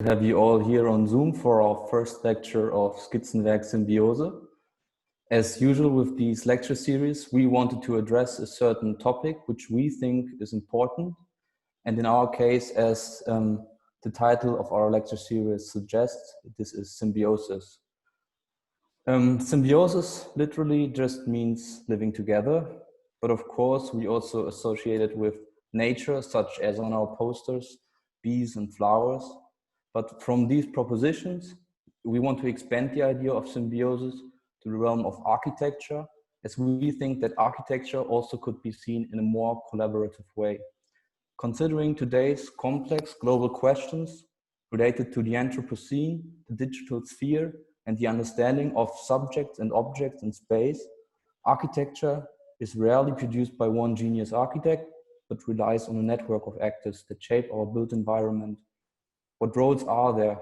Have you all here on Zoom for our first lecture of SKIZZENWERK SYMBIOSE. As usual with these lecture series, we wanted to address a certain topic which we think is important. And in our case, as the title of our lecture series suggests, this is symbiosis. Symbiosis literally just means living together. But of course, we also associate it with nature, such as on our posters, bees and flowers. But from these propositions, we want to expand the idea of symbiosis to the realm of architecture, as we think that architecture also could be seen in a more collaborative way. Considering today's complex global questions related to the Anthropocene, the digital sphere, and the understanding of subjects and objects in space, architecture is rarely produced by one genius architect, but relies on a network of actors that shape our built environment. What roles are there?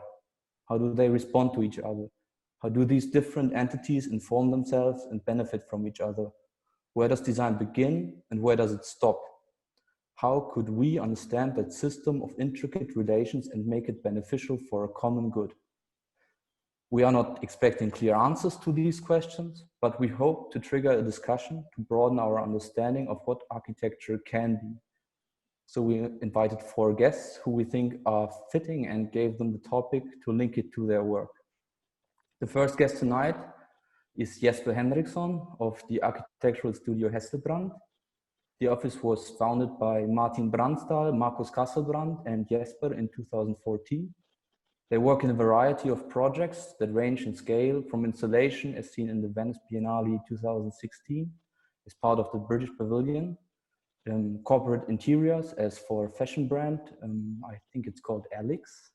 How do they respond to each other? How do these different entities inform themselves and benefit from each other? Where does design begin and where does it stop? How could we understand that system of intricate relations and make it beneficial for a common good? We are not expecting clear answers to these questions, but we hope to trigger a discussion to broaden our understanding of what architecture can be. So we invited 4 guests who we think are fitting and gave them the topic to link it to their work. The first guest tonight is Jesper Henriksson of the architectural studio Hesselbrand. The office was founded by Martin Brandsdal, Casselbrant, and Jesper in 2014. They work in a variety of projects that range in scale from installation as seen in the Venice Biennale 2016 as part of the British Pavilion, corporate interiors as for fashion brand, I think it's called Alex,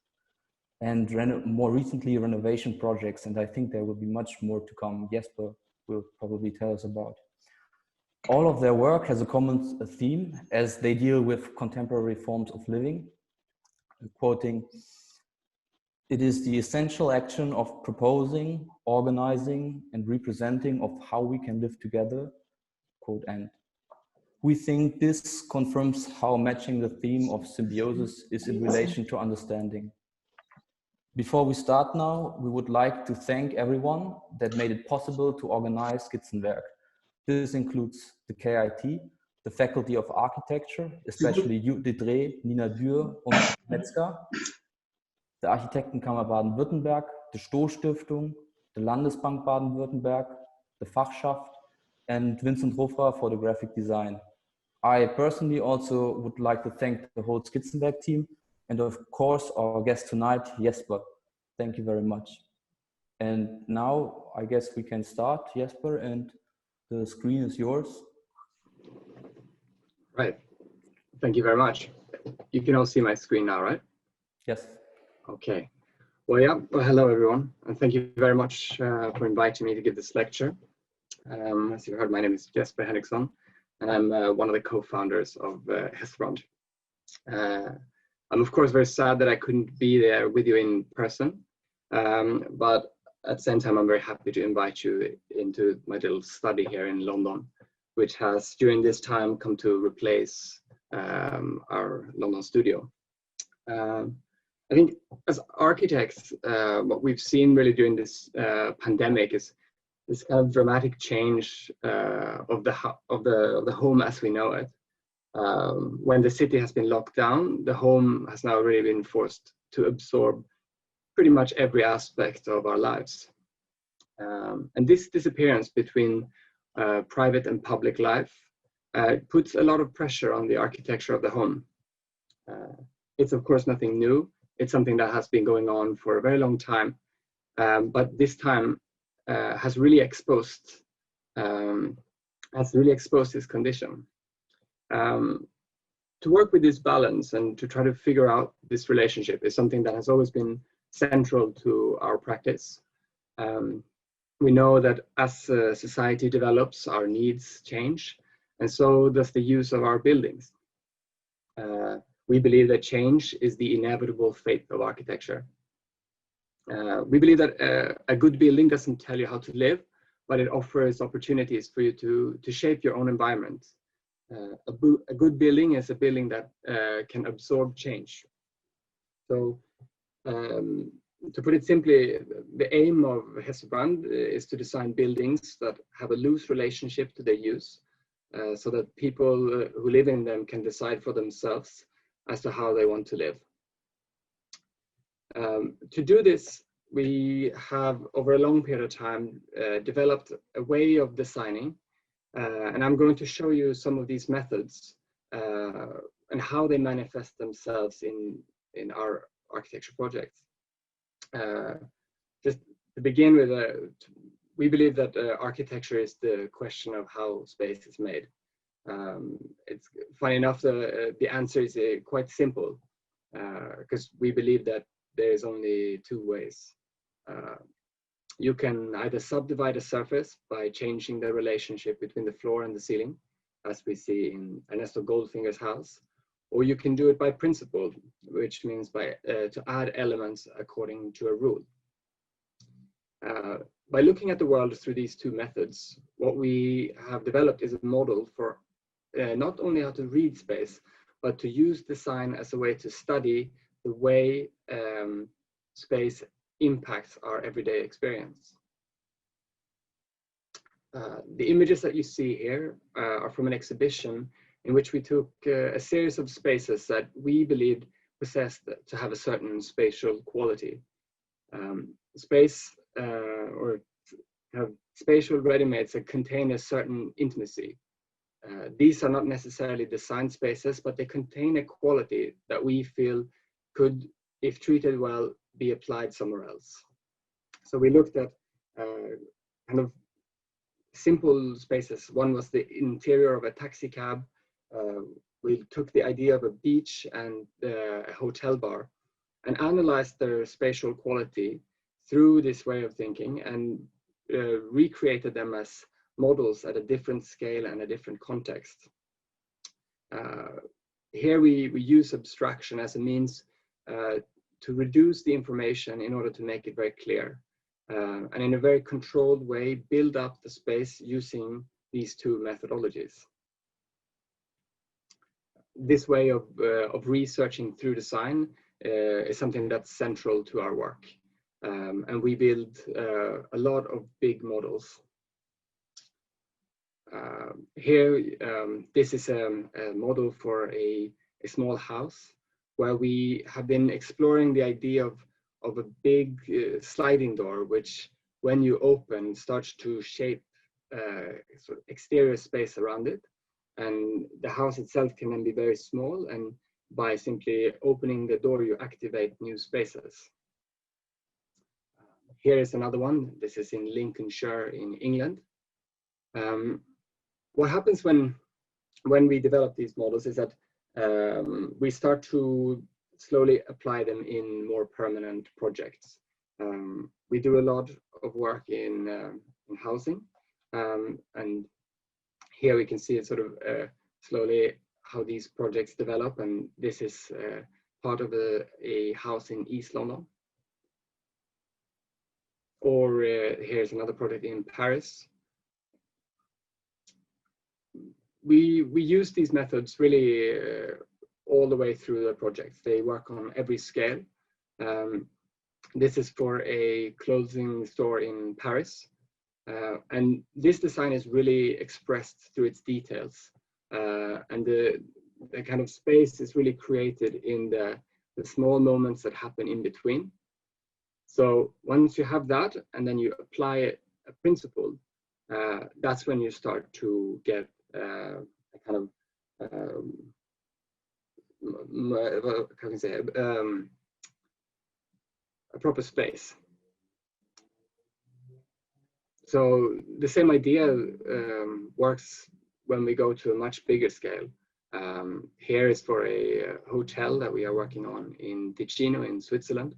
and more recently renovation projects, and I think there will be much more to come. Jesper will probably tell us about. All of their work has a common theme as they deal with contemporary forms of living. Quoting, "It is the essential action of proposing, organizing, and representing of how we can live together," quote end. We think this confirms how matching the theme of symbiosis is in relation to understanding. Before we start now, we would like to thank everyone that made it possible to organize SKIZZENWERK. This includes the KIT, the Faculty of Architecture, especially Judith Dreh, Nina Dürr und Metzger, the Architektenkammer Baden-Württemberg, the Stoh-Stiftung, the Landesbank Baden-Württemberg, the Fachschaft, and Vincent Ruffra for the graphic design. I personally also would like to thank the whole SKIZZENWERK team and of course our guest tonight, Jesper. Thank you very much. And now I guess we can start, Jesper, and the screen is yours. Right. Thank you very much. You can all see my screen now, right? Yes. Okay. Well, yeah. Well, hello, everyone. And thank you very much for inviting me to give this lecture. As you heard, my name is Jesper Henriksson, and I'm one of the co-founders of Hesselbrand. I'm of course very sad that I couldn't be there with you in person, but at the same time I'm very happy to invite you into my little study here in London, which has during this time come to replace our London studio. I think as architects, what we've seen really during this pandemic is this kind of dramatic change of the home as we know it. When the city has been locked down, the home has now really been forced to absorb pretty much every aspect of our lives. And this disappearance between private and public life puts a lot of pressure on the architecture of the home. It's of course nothing new. It's something that has been going on for a very long time, but this time has really exposed this condition. To work with this balance and to try to figure out this relationship is something that has always been central to our practice. We know that as society develops, our needs change, and so does the use of our buildings. We believe that change is the inevitable fate of architecture. We believe that a good building doesn't tell you how to live, but it offers opportunities for you to shape your own environment. A good building is a building that can absorb change. So To put it simply, the aim of Hesselbrand is to design buildings that have a loose relationship to their use, so that people who live in them can decide for themselves as to how they want to live. To do this, we have, over a long period of time, developed a way of designing, and I'm going to show you some of these methods and how they manifest themselves in our architecture projects. Just to begin with, we believe that architecture is the question of how space is made. It's funny enough, the answer is quite simple, because we believe that there is only two ways. You can either subdivide a surface by changing the relationship between the floor and the ceiling, as we see in Ernesto Goldfinger's house, or you can do it by principle, which means by to add elements according to a rule. By looking at the world through these two methods, what we have developed is a model for not only how to read space, but to use design as a way to study the way space impacts our everyday experience. The images that you see here are from an exhibition in which we took a series of spaces that we believed possessed to have a certain spatial quality. Space or have spatial ready-mades that contain a certain intimacy. These are not necessarily design spaces, but they contain a quality that we feel could, if treated well, be applied somewhere else. So we looked at kind of simple spaces. One was the interior of a taxi cab. We took the idea of a beach and a hotel bar and analyzed their spatial quality through this way of thinking and recreated them as models at a different scale and a different context. Here we use abstraction as a means to reduce the information in order to make it very clear, and in a very controlled way build up the space using these two methodologies. This way of researching through design is something that's central to our work, and we build a lot of big models. Here, this is a model for a small house where we have been exploring the idea of a big sliding door, which when you open starts to shape sort of exterior space around it. And the house itself can then be very small, and by simply opening the door, you activate new spaces. Here is another one. This is in Lincolnshire in England. What happens when we develop these models is that we start to slowly apply them in more permanent projects. We do a lot of work in housing, and here we can see it sort of slowly how these projects develop, and this is part of a house in East London. Or here's another project in Paris. We use these methods really all the way through the projects. They work on every scale. This is for a clothing store in Paris. And this design is really expressed through its details. And the kind of space is really created in the small moments that happen in between. So once you have that, and then you apply a principle, that's when you start to get a kind of, how can I say, a proper space. So the same idea works when we go to a much bigger scale. Here is for a hotel that we are working on in Ticino in Switzerland.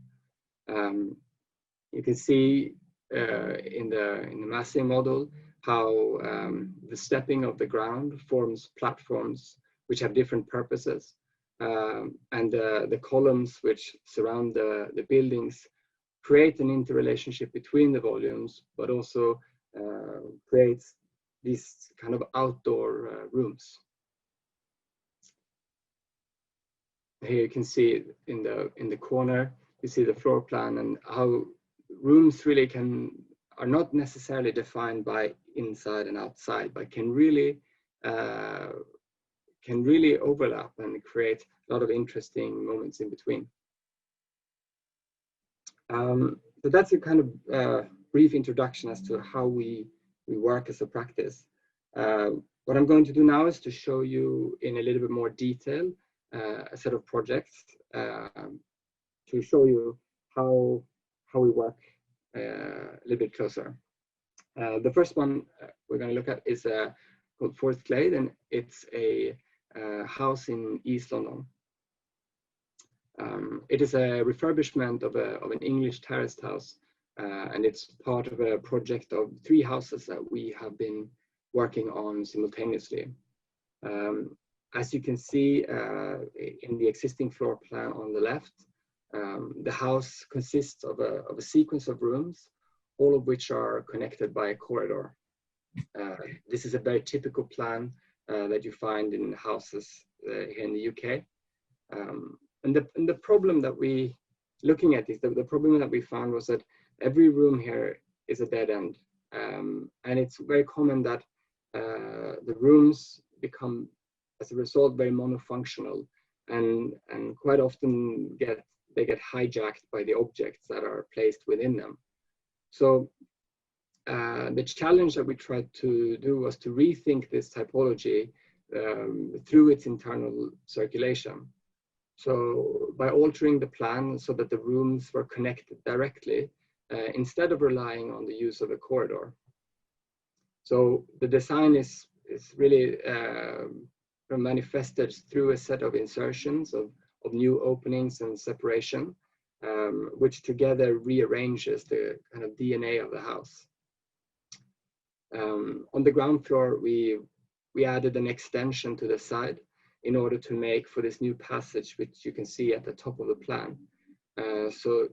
You can see in the massing model how the stepping of the ground forms platforms which have different purposes, and the columns which surround the buildings create an interrelationship between the volumes, but also creates these kind of outdoor rooms. Here you can see in the corner you see the floor plan and how rooms really are not necessarily defined by inside and outside, but can really overlap and create a lot of interesting moments in between. So that's a kind of brief introduction as to how we work as a practice. What I'm going to do now is to show you in a little bit more detail a set of projects to show you how we work a little bit closer. The first one we're going to look at is called Fourth Glade, and it's a house in East London. It is a refurbishment of an English terraced house, and it's part of a project of 3 houses that we have been working on simultaneously. As you can see in the existing floor plan on the left, the house consists of a sequence of rooms, all of which are connected by a corridor. This is a very typical plan that you find in houses here in the UK. And the problem that looking at this, the problem that we found was that every room here is a dead end. And it's very common that the rooms become, as a result, very monofunctional, and quite often they get hijacked by the objects that are placed within them. So the challenge that we tried to do was to rethink this typology through its internal circulation. So by altering the plan so that the rooms were connected directly, instead of relying on the use of a corridor. So the design is really manifested through a set of insertions of new openings and separation, which together rearranges the kind of DNA of the house. On the ground floor, we added an extension to the side in order to make for this new passage, which you can see at the top of the plan. So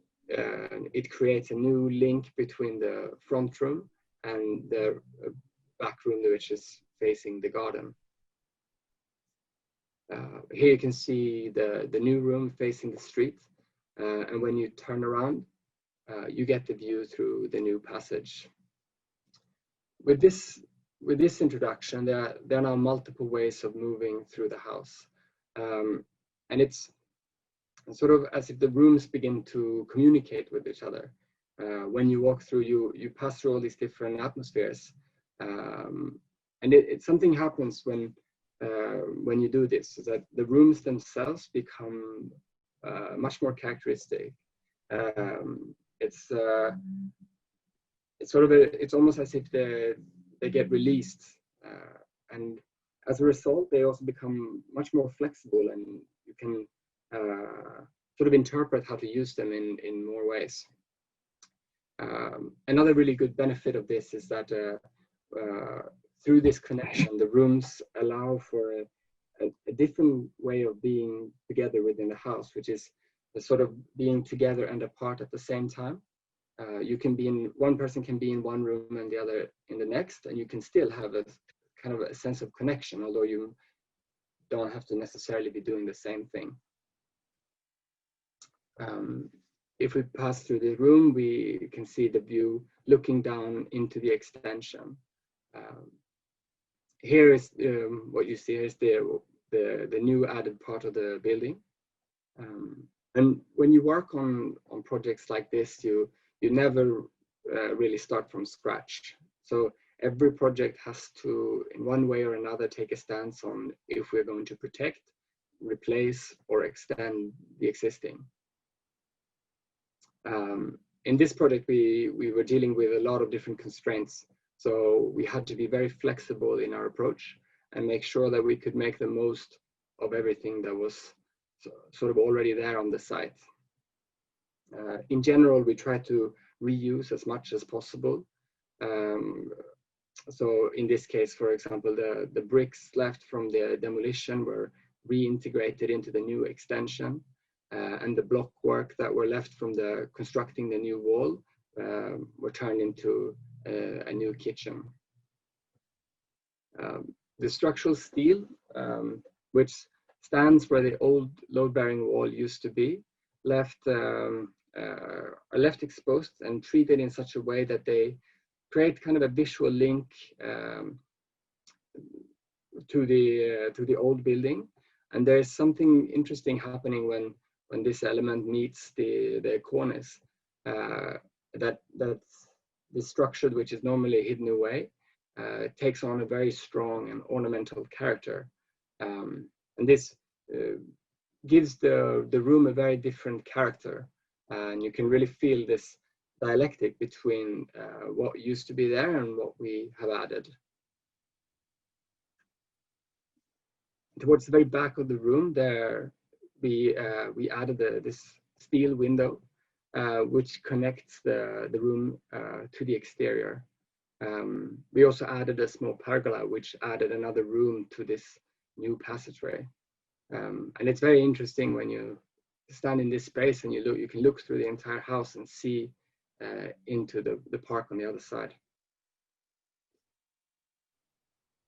it creates a new link between the front room and the back room, which is facing the garden. Here you can see the new room facing the street. And when you turn around, you get the view through the new passage. With this introduction, there are now multiple ways of moving through the house. And it's sort of as if the rooms begin to communicate with each other. When you walk through, you pass through all these different atmospheres. And something happens when you do this, is that the rooms themselves become much more characteristic. It's almost as if they get released, and as a result, they also become much more flexible, and you can sort of interpret how to use them in more ways. Another really good benefit of this is that through this connection, the rooms allow for a different way of being together within the house, which is the sort of being together and apart at the same time. One person can be in one room and the other in the next, and you can still have a kind of a sense of connection, although you don't have to necessarily be doing the same thing. If we pass through the room, we can see the view looking down into the extension. Here is what you see is the new added part of the building. And when you work on projects like this, you never really start from scratch. So every project has to, in one way or another, take a stance on if we're going to protect, replace, or extend the existing. In this project, we were dealing with a lot of different constraints. So we had to be very flexible in our approach and make sure that we could make the most of everything that was sort of already there on the site. In general, we try to reuse as much as possible. So in this case, for example, the bricks left from the demolition were reintegrated into the new extension, and the block work that were left from constructing the new wall were turned into a new kitchen. The structural steel, which stands where the old load-bearing wall used to be, left are left exposed and treated in such a way that they create kind of a visual link to the old building. And there's something interesting happening when this element meets the cornice, that the structure, which is normally hidden away, takes on a very strong and ornamental character. And this gives the room a very different character. And you can really feel this dialectic between what used to be there and what we have added. Towards the very back of the room there, we added this steel window, which connects the room to the exterior. We also added a small pergola, which added another room to this new passageway. And it's very interesting when you stand in this space and you can look through the entire house and see into the park on the other side.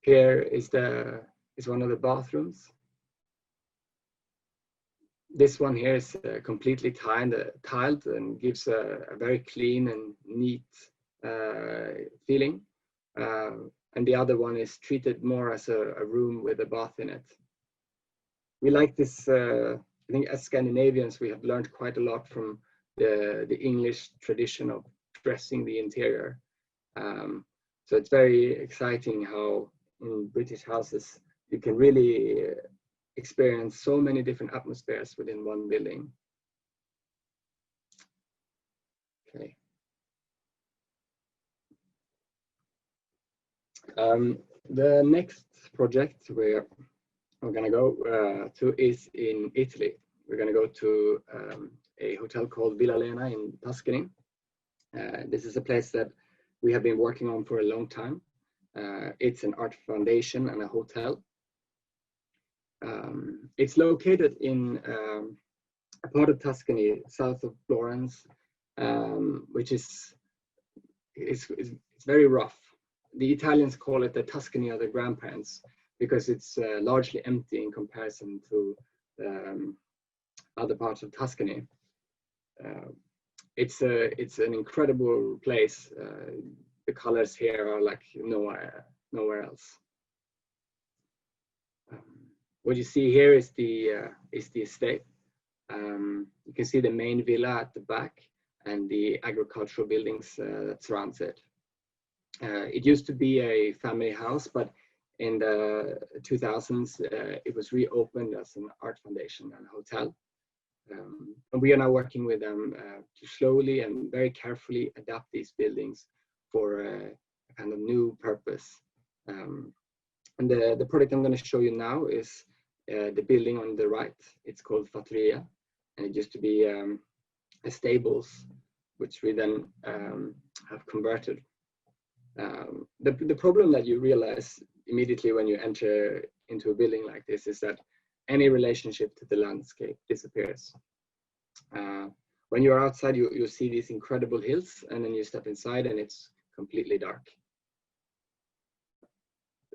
Here is one of the bathrooms. This one here is completely tiled and gives a very clean and neat feeling. And the other one is treated more as a room with a bath in it. We like this, I think as Scandinavians, we have learned quite a lot from the English tradition of dressing the interior. So it's very exciting how in British houses, you can really experience so many different atmospheres within one building. Okay. The next project we're going to go to is in Italy. We're going to go to a hotel called Villa Lena in Tuscany. This is a place that we have been working on for a long time. It's an art foundation and a hotel. It's located in a part of Tuscany, south of Florence, which is it's very rough. The Italians call it the Tuscany of the grandparents because it's largely empty in comparison to other parts of Tuscany. It's an incredible place. The colors here are like nowhere else. What you see here is the estate. You can see the main villa at the back and the agricultural buildings that surrounds it. It used to be a family house, but in the 2000s, it was reopened as an art foundation and hotel. And we are now working with them to slowly and very carefully adapt these buildings for a kind of new purpose. And the project I'm going to show you now is the building on the right. It's called Fatria, and it used to be a stables, which we then have converted. The problem that you realize immediately when you enter into a building like this is that any relationship to the landscape disappears. When you're outside, you see these incredible hills, and then you step inside and it's completely dark.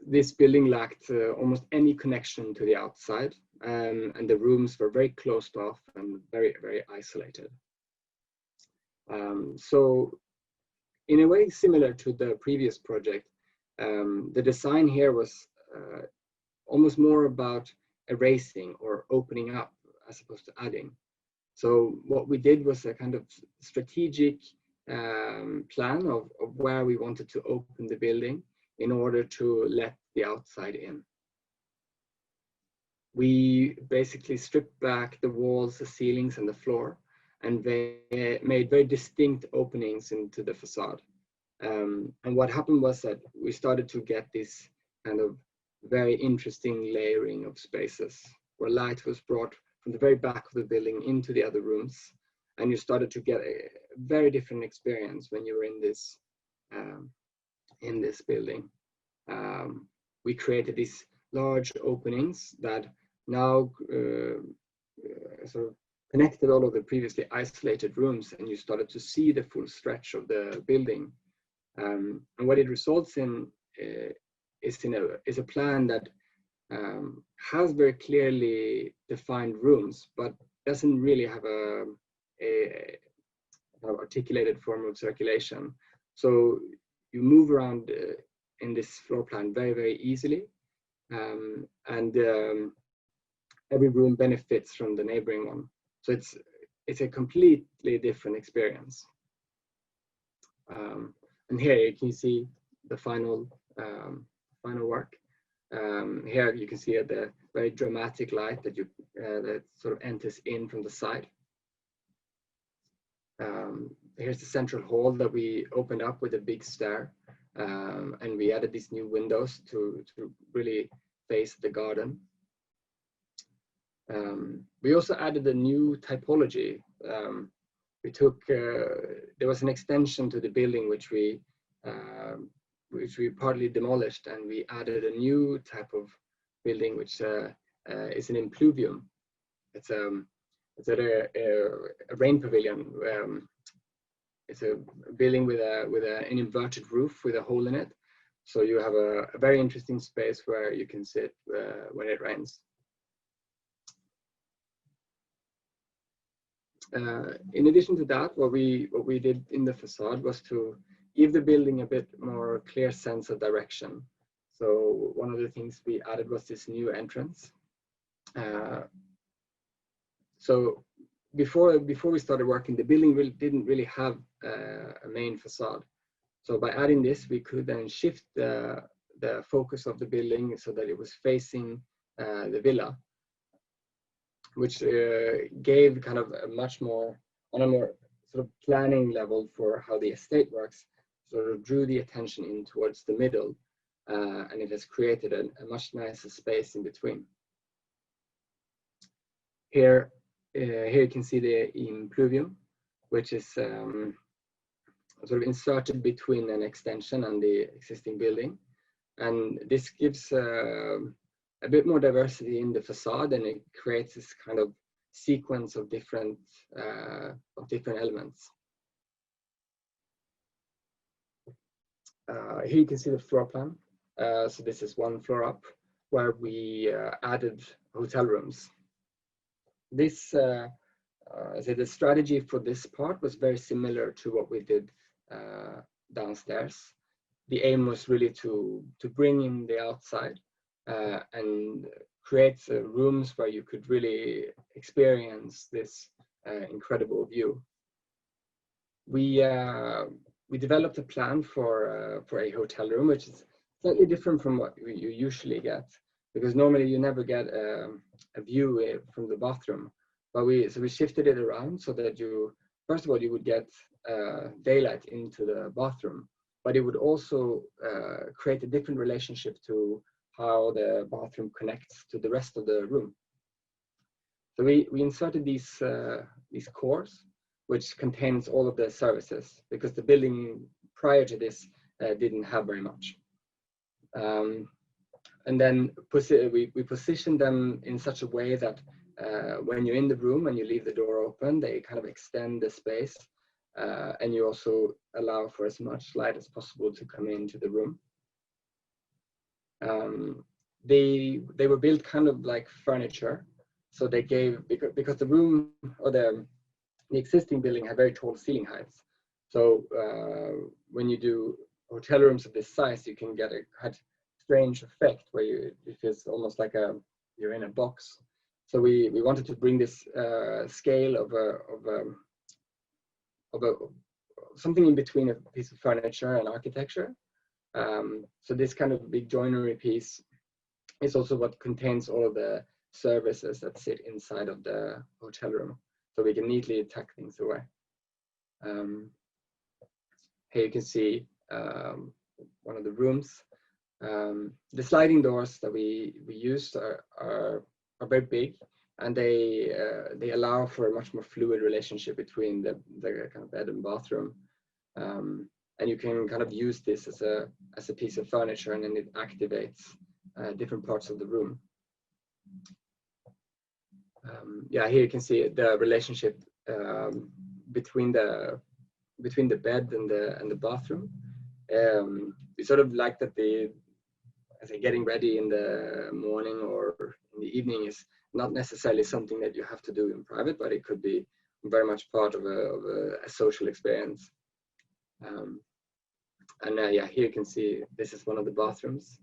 This building lacked almost any connection to the outside, and the rooms were very closed off and very, very isolated. So in a way similar to the previous project, the design here was almost more about erasing or opening up as opposed to adding. So what we did was a kind of strategic plan of where we wanted to open the building in order to let the outside in. We basically stripped back the walls, the ceilings, and the floor, and they made very distinct openings into the facade. And what happened was that we started to get this kind of very interesting layering of spaces where light was brought from the very back of the building into the other rooms, and you started to get a very different experience when you were in this building. We created these large openings that now sort of connected all of the previously isolated rooms, and you started to see the full stretch of the building. And what it results in is a plan that has very clearly defined rooms, but doesn't really have kind of articulated form of circulation. So you move around in this floor plan very, very easily. Every room benefits from the neighboring one. So it's a completely different experience. And here you can see the final work. Here you can see the very dramatic light that that sort of enters in from the side. Here's the central hall that we opened up with a big stair, and we added these new windows to really face the garden. We also added a new typology. We took there was an extension to the building which we partly demolished, and we added a new type of building which is an impluvium. It's a rain pavilion. It's a building with an inverted roof with a hole in it. So you have a very interesting space where you can sit when it rains. In addition to that, what we did in the facade was to give the building a bit more clear sense of direction. So one of the things we added was this new entrance. So before we started working, the building didn't really have a main facade. So by adding this, we could then shift the focus of the building so that it was facing the villa, which gave kind of a much more, on a more sort of planning level for how the estate works, sort of drew the attention in towards the middle, and it has created a much nicer space in between. Here you can see the impluvium, which is sort of inserted between an extension and the existing building. And this gives a bit more diversity in the facade, and it creates this kind of sequence of different elements. Here you can see the floor plan. So this is one floor up where we added hotel rooms. This, the strategy for this part was very similar to what we did downstairs. The aim was really to bring in the outside and create rooms where you could really experience this incredible view. We developed a plan for a hotel room, which is slightly different from what you usually get, because normally you never get a view from the bathroom. But we shifted it around so that first of all, you would get daylight into the bathroom, but it would also create a different relationship to how the bathroom connects to the rest of the room. So we inserted these cores, which contains all of the services, because the building prior to this didn't have very much. And then we positioned them in such a way that when you're in the room and you leave the door open, they kind of extend the space, and you also allow for as much light as possible to come into the room. They were built kind of like furniture, so they gave, because the room or the existing building had very tall ceiling heights. So when you do hotel rooms of this size, you can get a strange effect where it feels almost like you're in a box. So we wanted to bring this scale of something in between a piece of furniture and architecture. So this kind of big joinery piece is also what contains all of the services that sit inside of the hotel room, so we can neatly tuck things away. Here you can see one of the rooms. The sliding doors that we used are very big, and they allow for a much more fluid relationship between the kind of bed and bathroom. And you can kind of use this as a piece of furniture, and then it activates different parts of the room. Yeah, here you can see the relationship between the bed and the bathroom. We sort of like that getting ready in the morning or in the evening is not necessarily something that you have to do in private, but it could be very much part of a social experience. Yeah, here you can see this is one of the bathrooms.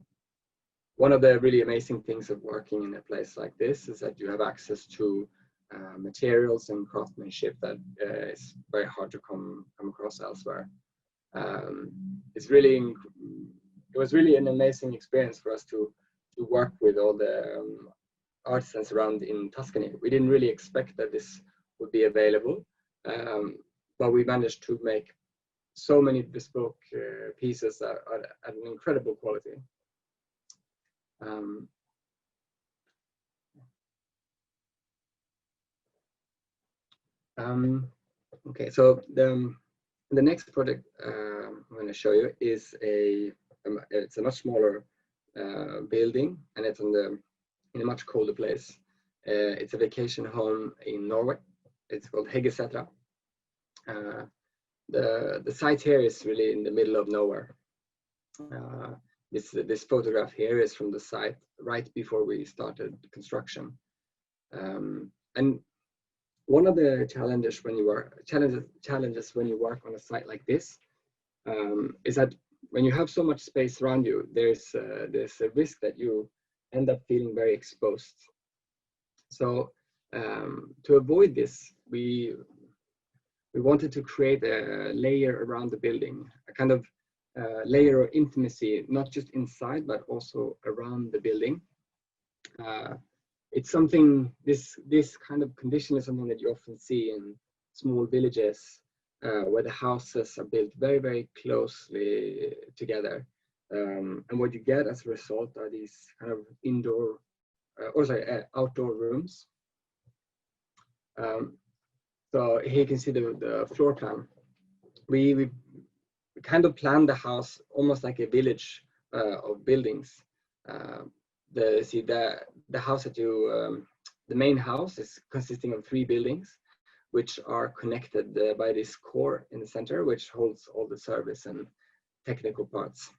One of the really amazing things of working in a place like this is that you have access to materials and craftsmanship that is very hard to come across elsewhere. It was really an amazing experience for us to work with all the artisans around in Tuscany. We didn't really expect that this would be available, but we managed to make so many bespoke pieces at an incredible quality. Okay, so the next project I'm going to show you is it's a much smaller building, and it's in a much colder place. It's a vacation home in Norway. It's called Hesselbrand. The site here is really in the middle of nowhere. This photograph here is from the site right before we started construction. And one of the challenges when you work on a site like this is that when you have so much space around you, there's a risk that you end up feeling very exposed. So to avoid this, we wanted to create a layer around the building, a kind of layer of intimacy, not just inside, but also around the building. It's something, this kind of condition is something that you often see in small villages where the houses are built very, very closely together. And what you get as a result are these kind of outdoor rooms. So here you can see the floor plan. We kind of planned the house almost like a village of buildings. The house that the main house is consisting of 3 buildings, which are connected by this core in the center, which holds all the service and technical parts.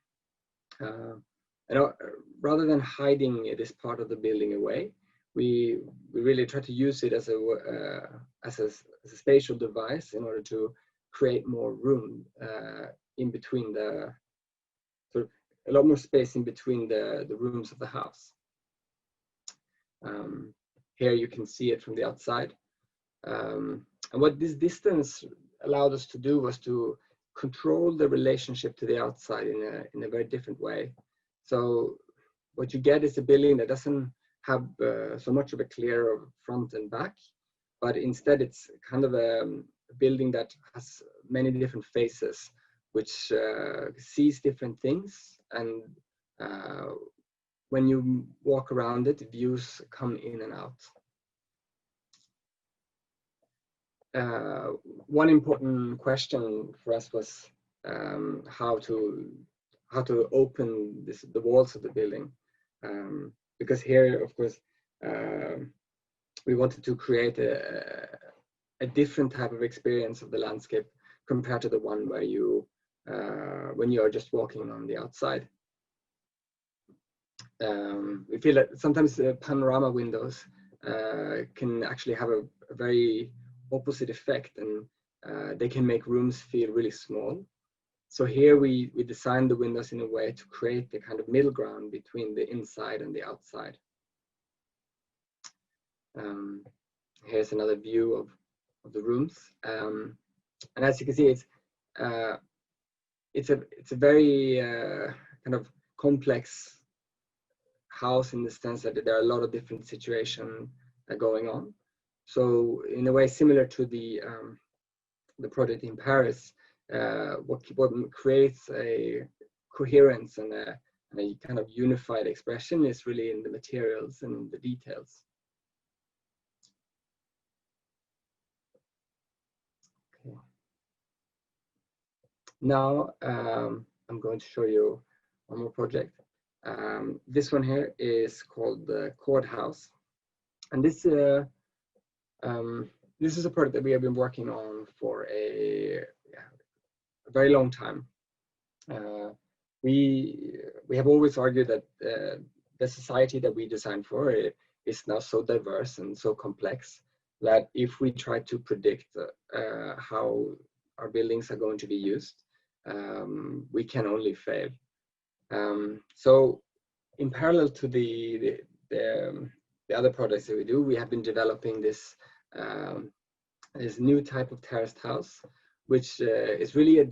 And rather than hiding this part of the building away, we really try to use it as a spatial device in order to create more room in between a lot more space in between the rooms of the house. Here you can see it from the outside. And what this distance allowed us to do was to control the relationship to the outside in a very different way. So what you get is a building that doesn't have so much of a clear front and back, but instead it's kind of a building that has many different faces, which sees different things, and when you walk around it, views come in and out. One important question for us was how to open the walls of the building, because here, of course, we wanted to create a different type of experience of the landscape compared to the one where you when you are just walking on the outside. We feel that sometimes panorama windows can actually have a very opposite effect, and they can make rooms feel really small. So here we designed the windows in a way to create the kind of middle ground between the inside and the outside. Here's another view of the rooms, and as you can see, it's a very kind of complex house in the sense that there are a lot of different situations going on. So in a way similar to the project in Paris, what creates a coherence and a kind of unified expression is really in the materials and the details. Okay. Now I'm going to show you one more project. This one here is called the Courthouse, and this is a project that we have been working on for a very long time. We have always argued that the society that we designed for is now so diverse and so complex that if we try to predict how our buildings are going to be used, we can only fail. So in parallel to the other projects that we do, we have been developing this this new type of terraced house, which is really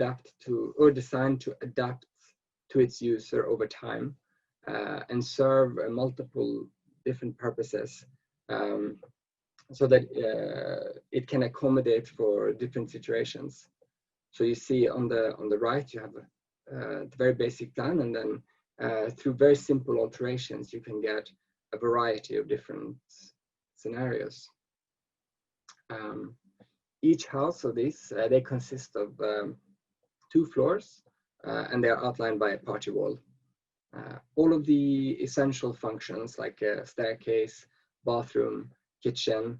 designed to adapt to its user over time and serve multiple different purposes, so that it can accommodate for different situations. So you see on the right, you have the very basic plan, and then through very simple alterations, you can get a variety of different scenarios. Each house of these, they consist of 2 floors, and they are outlined by a party wall. All of the essential functions like a staircase, bathroom, kitchen,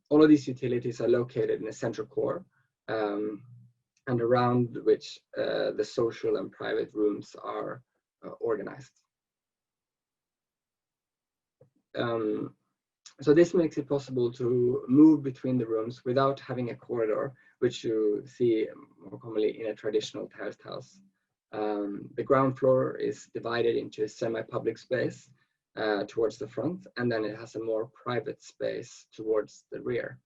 all of these utilities are located in a central core, and around which the social and private rooms are organized. So this makes it possible to move between the rooms without having a corridor, which you see more commonly in a traditional terraced house. The ground floor is divided into a semi-public space towards the front, and then it has a more private space towards the rear.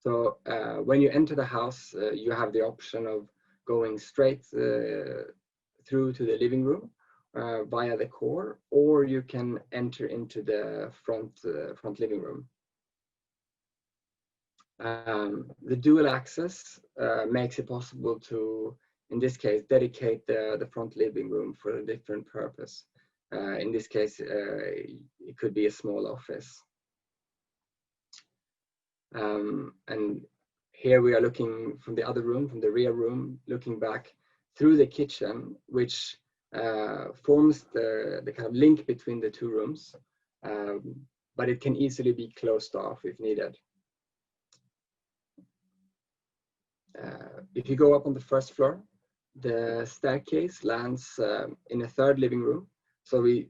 So when you enter the house, you have the option of going straight through to the living room via the core, or you can enter into the front living room. The dual access makes it possible to, in this case, dedicate the front living room for a different purpose. In this case, it could be a small office. And here we are looking from the other room, from the rear room, looking back through the kitchen, which forms the kind of link between the 2 rooms, but it can easily be closed off if needed. If you go up on the 1st floor, the staircase lands in a 3rd living room. So we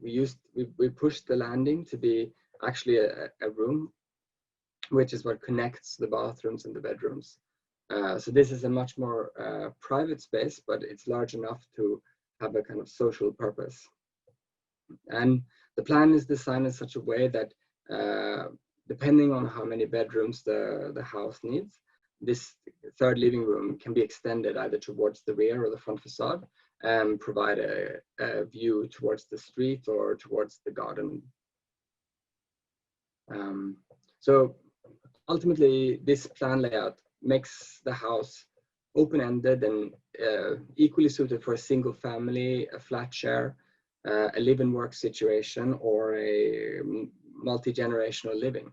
pushed the landing to be actually a room, which is what connects the bathrooms and the bedrooms. So this is a much more private space, but it's large enough to have a kind of social purpose. And the plan is designed in such a way that depending on how many bedrooms the house needs, this 3rd living room can be extended either towards the rear or the front facade and provide a view towards the street or towards the garden. So ultimately, this plan layout makes the house open-ended and equally suited for a single family, a flat share, a live and work situation, or a multi-generational living.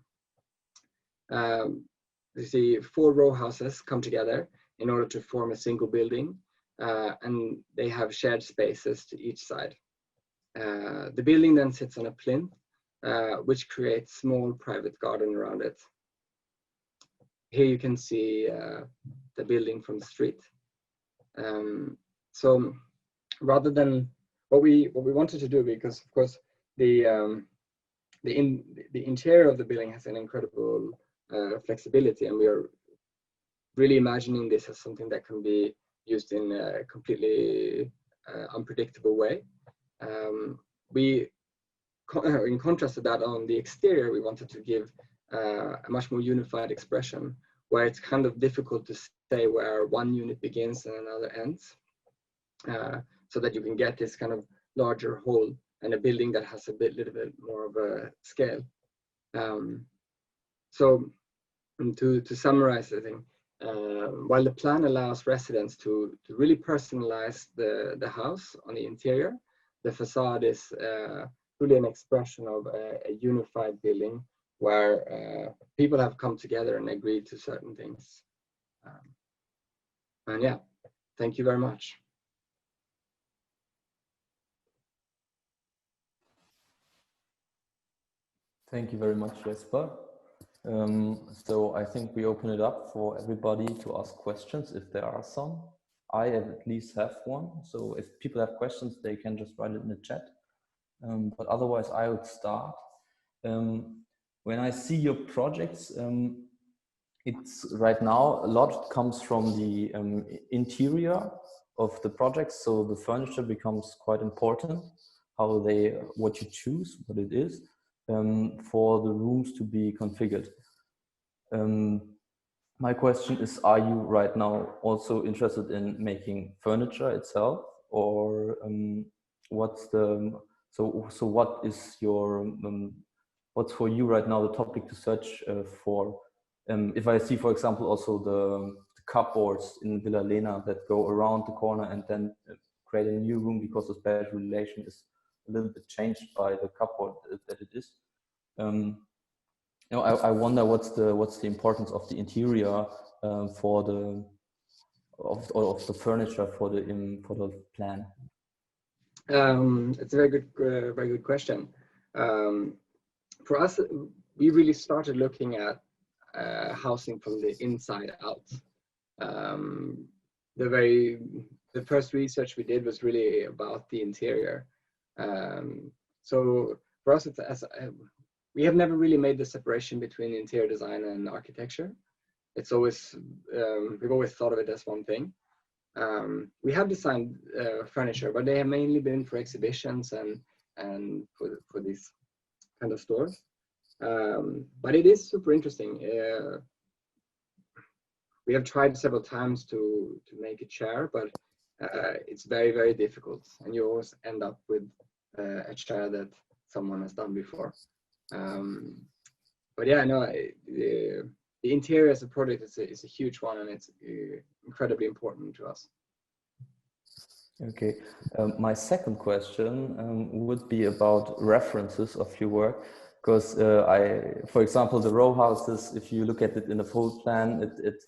You see 4 row houses come together in order to form a single building, and they have shared spaces to each side. The building then sits on a plinth, which creates a small private garden around it. Here you can see the building from the street. So rather than what we wanted to do, because of course the interior of the building has an incredible flexibility, and we are really imagining this as something that can be used in a completely unpredictable way. In contrast to that, on the exterior, we wanted to give a much more unified expression, where it's kind of difficult to say where one unit begins and another ends, so that you can get this kind of larger whole and a building that has a little bit more of a scale. So to summarize, I think, while the plan allows residents to really personalize the house on the interior, the facade is really an expression of a unified building where people have come together and agreed to certain things. And yeah, thank you very much. Thank you very much, Jesper. So I think we open it up for everybody to ask questions if there are some. I at least have one. So if people have questions, they can just write it in the chat. But otherwise, I would start. When I see your projects, it's right now a lot comes from the interior of the projects, so the furniture becomes quite important. What you choose, what it is, for the rooms to be configured. My question is: are you right now also interested in making furniture itself, or what's the so what is your what's for you right now the topic to search for? If I see, for example, also the cupboards in Villa Lena that go around the corner and then create a new room because the spatial relation is a little bit changed by the cupboard that it is. You know, I wonder what's the importance of the interior for the of the furniture for the plan. It's a very good question. For us, we really started looking at housing from the inside out. The first research we did was really about the interior. So for us, we have never really made the separation between interior design and architecture. It's always we've always thought of it as one thing. We have designed furniture, but they have mainly been for exhibitions and for these kind of stores. But it is super interesting. We have tried several times to make a chair, but it's very difficult, and you always end up with a chair that someone has done before. But yeah, no, the interior as a project is a huge one, and it's incredibly important to us. Okay, my second question would be about references of your work, because for example, the row houses, if you look at it in a full plan, it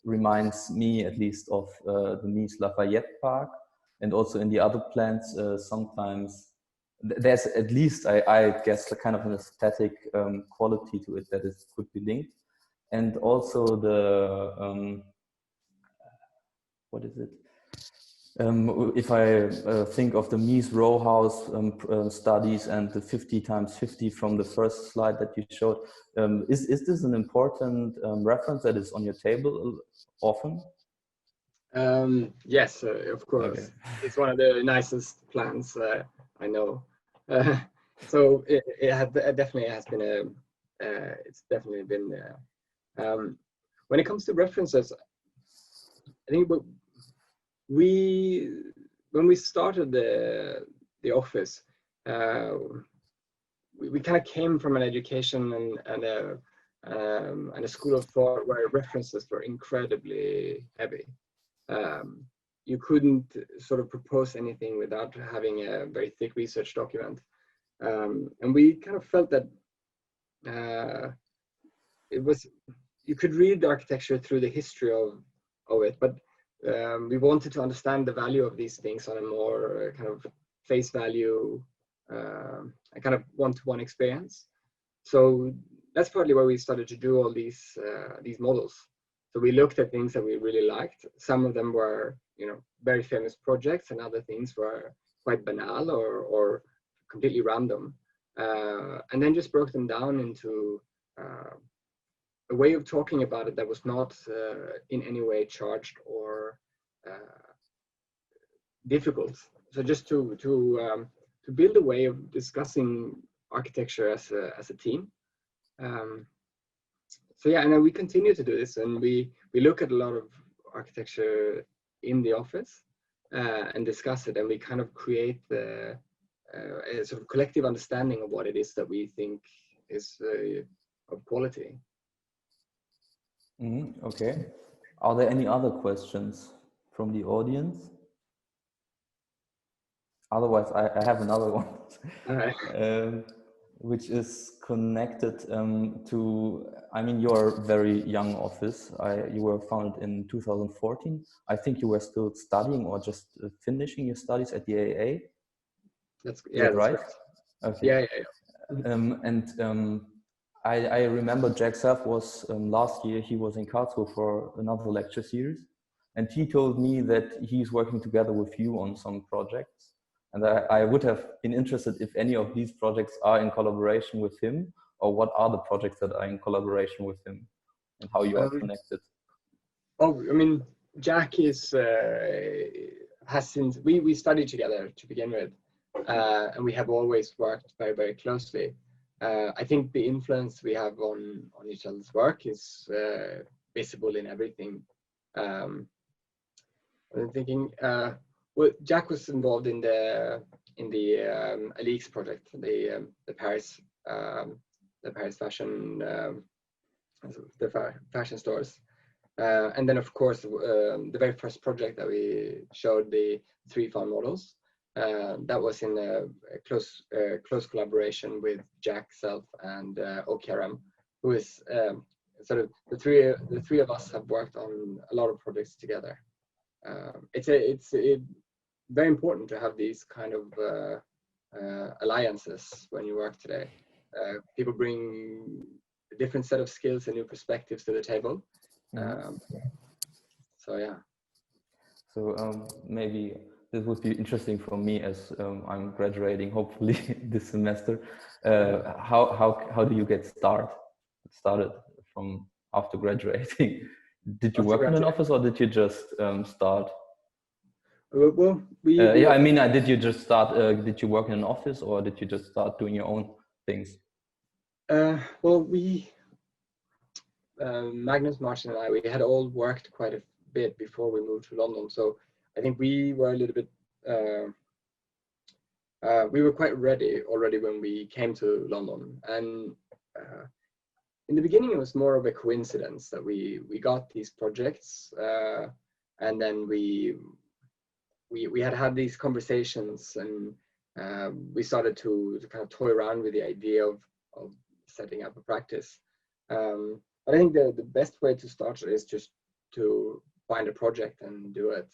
reminds me at least of the Mies Lafayette Park, and also in the other plans sometimes there's at least I guess a kind of an aesthetic quality to it that could be linked, and also the what is it? If I think of the Mies row house studies and the 50x50 from the first slide that you showed, is this an important reference that is on your table often? Yes, of course. Okay. It's one of the nicest plans I know. So it definitely has been it's definitely been when it comes to references, I think when we started the office, we kind of came from an education and a school of thought where references were incredibly heavy. You couldn't sort of propose anything without having a very thick research document, and we kind of felt that you could read architecture through the history of it, but we wanted to understand the value of these things on a more kind of face value, a kind of one-to-one experience. So that's partly why we started to do all these models. So we looked at things that we really liked. Some of them were, you know, very famous projects, and other things were quite banal or completely random, and then just broke them down into a way of talking about it that was not in any way charged or difficult. So just to build a way of discussing architecture as a team. So yeah, and we continue to do this, and we look at a lot of architecture in the office and discuss it, and we kind of create a sort of collective understanding of what it is that we think is of quality. Okay. Are there any other questions from the audience? Otherwise, I have another one. All right. Which is connected to, I mean, your very young office. You were founded in 2014. I think you were still studying or just finishing your studies at the AA. That's right. Right. Okay. Yeah. I remember Jack Self was last year. He was in Karlsruhe for another lecture series, and he told me that he's working together with you on some projects. And I would have been interested if any of these projects are in collaboration with him, or what are the projects that are in collaboration with him, and how you are connected? Oh, I mean, Jack is has since we studied together to begin with, and we have always worked very, very closely. I think the influence we have on each other's work is visible in everything. I'm thinking, well, Jack was involved in the Alix project, the Paris fashion, the fashion stores. And then, of course, the very first project that we showed, the 3 farm models, that was in a close collaboration with Jack, self, and OKRM, who is sort of the three of us have worked on a lot of projects together. It's very important to have these kind of alliances when you work today. People bring a different set of skills and new perspectives to the table. So yeah. So maybe this would be interesting for me as I'm graduating hopefully this semester. How do you get started from after graduating? Did you work in an office, or did you just start? Well, yeah, I mean, did you just start? Did you work in an office, or did you just start doing your own things? Well, Magnus, Martin, and I, we had all worked quite a bit before we moved to London. So I think we were a little bit, we were quite ready already when we came to London. And in the beginning, it was more of a coincidence that we got these projects, and then we had these conversations, and we started to kind of toy around with the idea of setting up a practice. But I think the best way to start is just to find a project and do it.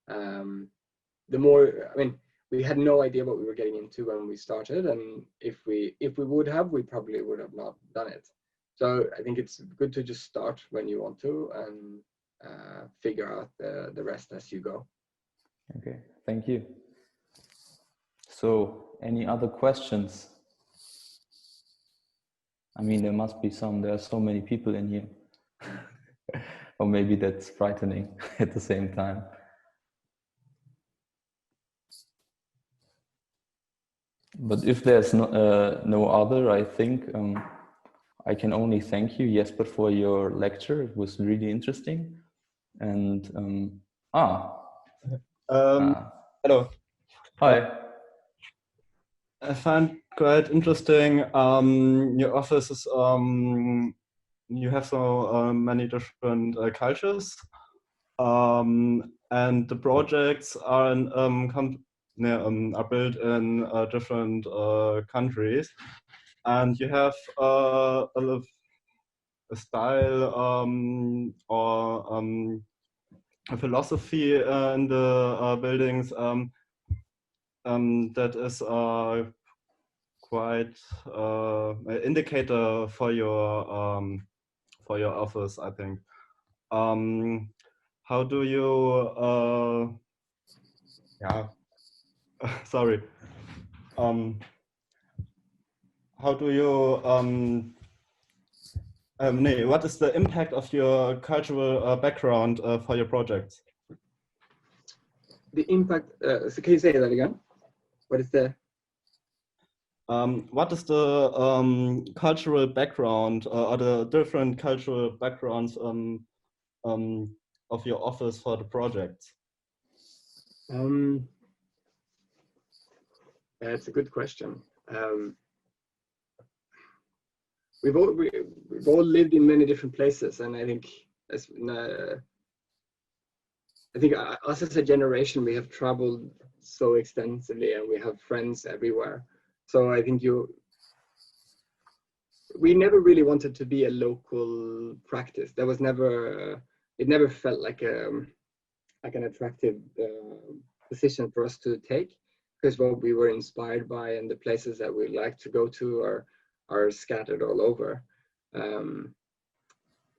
The more, I mean, we had no idea what we were getting into when we started, and if we would have, we probably would have not done it. So I think it's good to just start when you want to, and figure out the rest as you go. Okay, thank you. So, any other questions? I mean, there must be some. There are so many people in here. Or maybe that's frightening at the same time. But if there's no other, I think I can only thank you, Jesper, for your lecture. It was really interesting. And hello. Hi. I find quite interesting your offices. You have so many different cultures, and the projects are are built in different countries, and you have a style or a philosophy in the buildings that is quite an indicator for your office, I think. How do you sorry. How do you what is the impact of your cultural background for your projects? The impact, so can you say that again? What is the cultural background or the different cultural backgrounds of your office for the projects? That's a good question. We've all lived in many different places, and I think us as a generation, we have traveled so extensively, and we have friends everywhere. So I think we never really wanted to be a local practice. There was never, it never felt like an attractive position for us to take, because what we were inspired by and the places that we like to go to are scattered all over.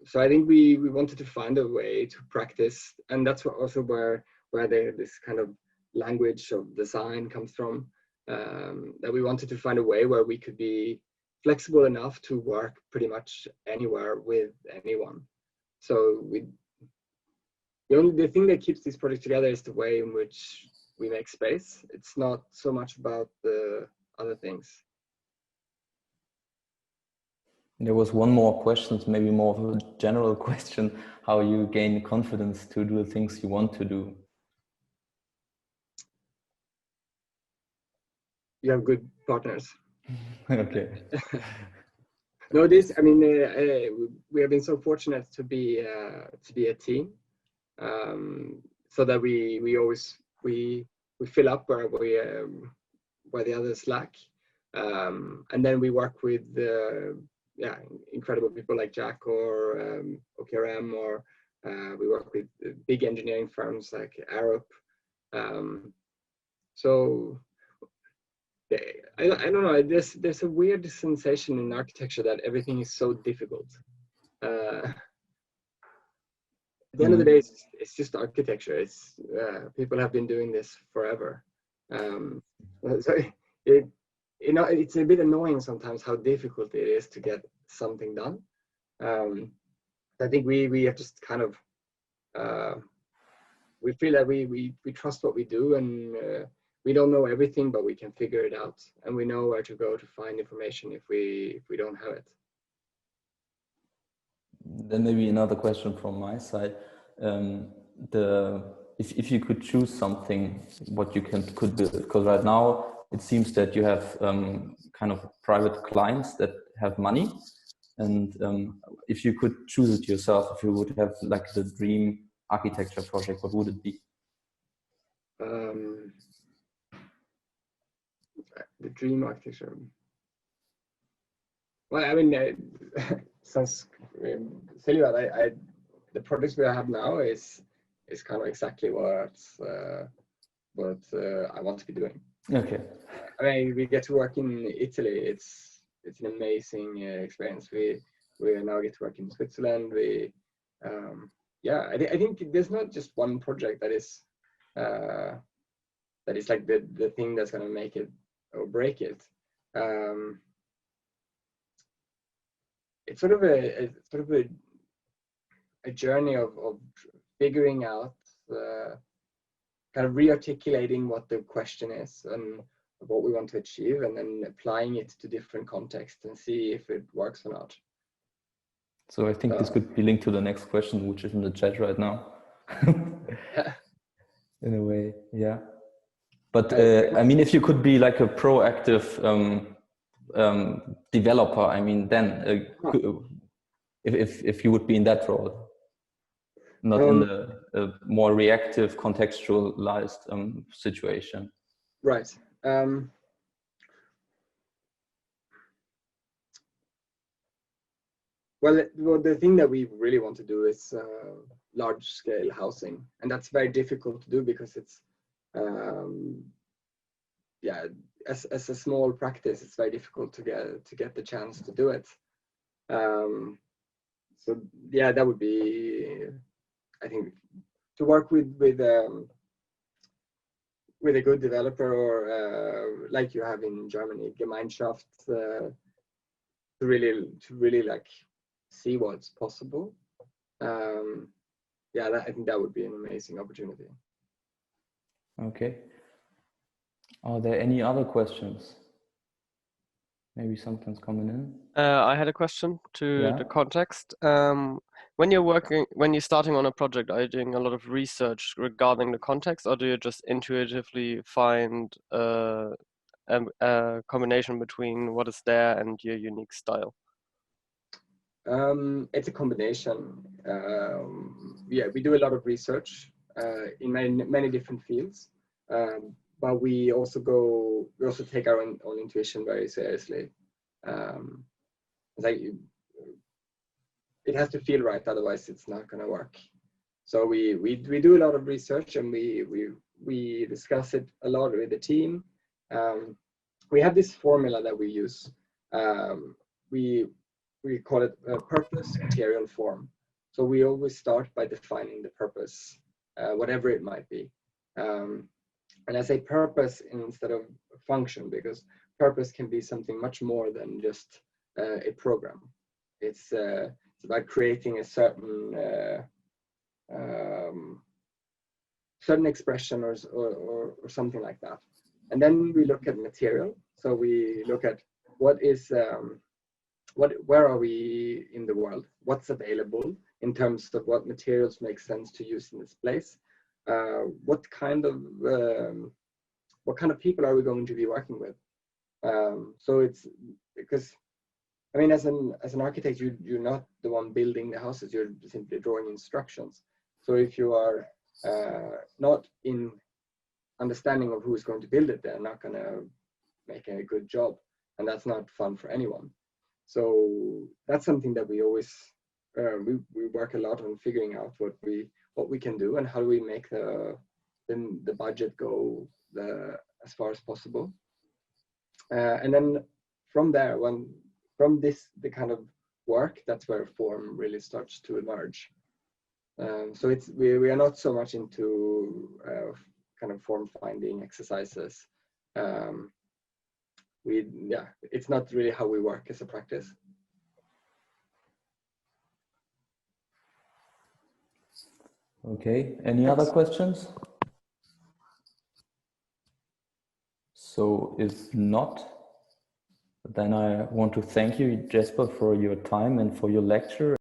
So I think we wanted to find a way to practice, and that's also where this kind of language of design comes from. That we wanted to find a way where we could be flexible enough to work pretty much anywhere with anyone. So the thing that keeps these projects together is the way in which we make space. It's not so much about the other things. There was one more question, maybe more of a general question, how you gain confidence to do the things you want to do. You have good partners. Okay. No, I mean, we have been so fortunate to be a team, so that we always fill up where the others lack, and then we work with incredible people like Jack or OKRM, or we work with big engineering firms like Arup. So I don't know. There's a weird sensation in architecture that everything is so difficult. At the end of the day, it's just architecture. It's people have been doing this forever. So it's a bit annoying sometimes how difficult it is to get something done. I think we have just kind of we feel that we trust what we do, and we don't know everything, but we can figure it out, and we know where to go to find information if we don't have it. Then maybe another question from my side. If you could choose something, what you could build, because right now it seems that you have kind of private clients that have money, and if you could choose it yourself, if you would have like the dream architecture project, what would it be? The dream architecture. Well, I mean, sounds silly, but the projects we have now is kind of exactly what I want to be doing. Okay. I mean, we get to work in Italy. It's an amazing experience. We now get to work in Switzerland. I think there's not just one project that is like the thing that's going to make it or break it. It's sort of a journey of figuring out, kind of re-articulating what the question is and what we want to achieve, and then applying it to different contexts and see if it works or not. So I think this could be linked to the next question, which is in the chat right now. In a way, yeah. But I mean, if you could be like a proactive developer, I mean, then if you would be in that role, not in the more reactive, contextualized situation. Right. Well, the thing that we really want to do is large-scale housing, and that's very difficult to do because it's as a small practice, it's very difficult to get the chance to do it. So yeah, that would be, I think, to work with a good developer, or like you have in Germany, Gemeinschaft, to really like see what's possible. I think that would be an amazing opportunity. Okay. Are there any other questions? Maybe something's coming in. I had a question to the context. When you're starting on a project, are you doing a lot of research regarding the context, or do you just intuitively find a combination between what is there and your unique style? It's a combination. We do a lot of research in many different fields, but we also take our own intuition very seriously. Like, it has to feel right, otherwise it's not going to work. So we do a lot of research, and we discuss it a lot with the team. We have this formula that we use. We call it purpose, material, form. So we always start by defining the purpose, whatever it might be. And I say purpose instead of function, because purpose can be something much more than just a program. It's about creating a certain certain expression or something like that. And then we look at material. So we look at what is where are we in the world? What's available in terms of what materials make sense to use in this place? What kind of people are we going to be working with? So it's because, I mean, as an architect, you're not the one building the houses. You're simply drawing instructions. So if you are not in understanding of who is going to build it, they're not going to make a good job, and that's not fun for anyone. So that's something that we always we work a lot on figuring out what we can do and how do we make the budget go as far as possible. And then from there, from the kind of work, that's where form really starts to emerge. So we are not so much into kind of form finding exercises. It's not really how we work as a practice. Okay, any other questions? So if not, then I want to thank you, Jesper, for your time and for your lecture.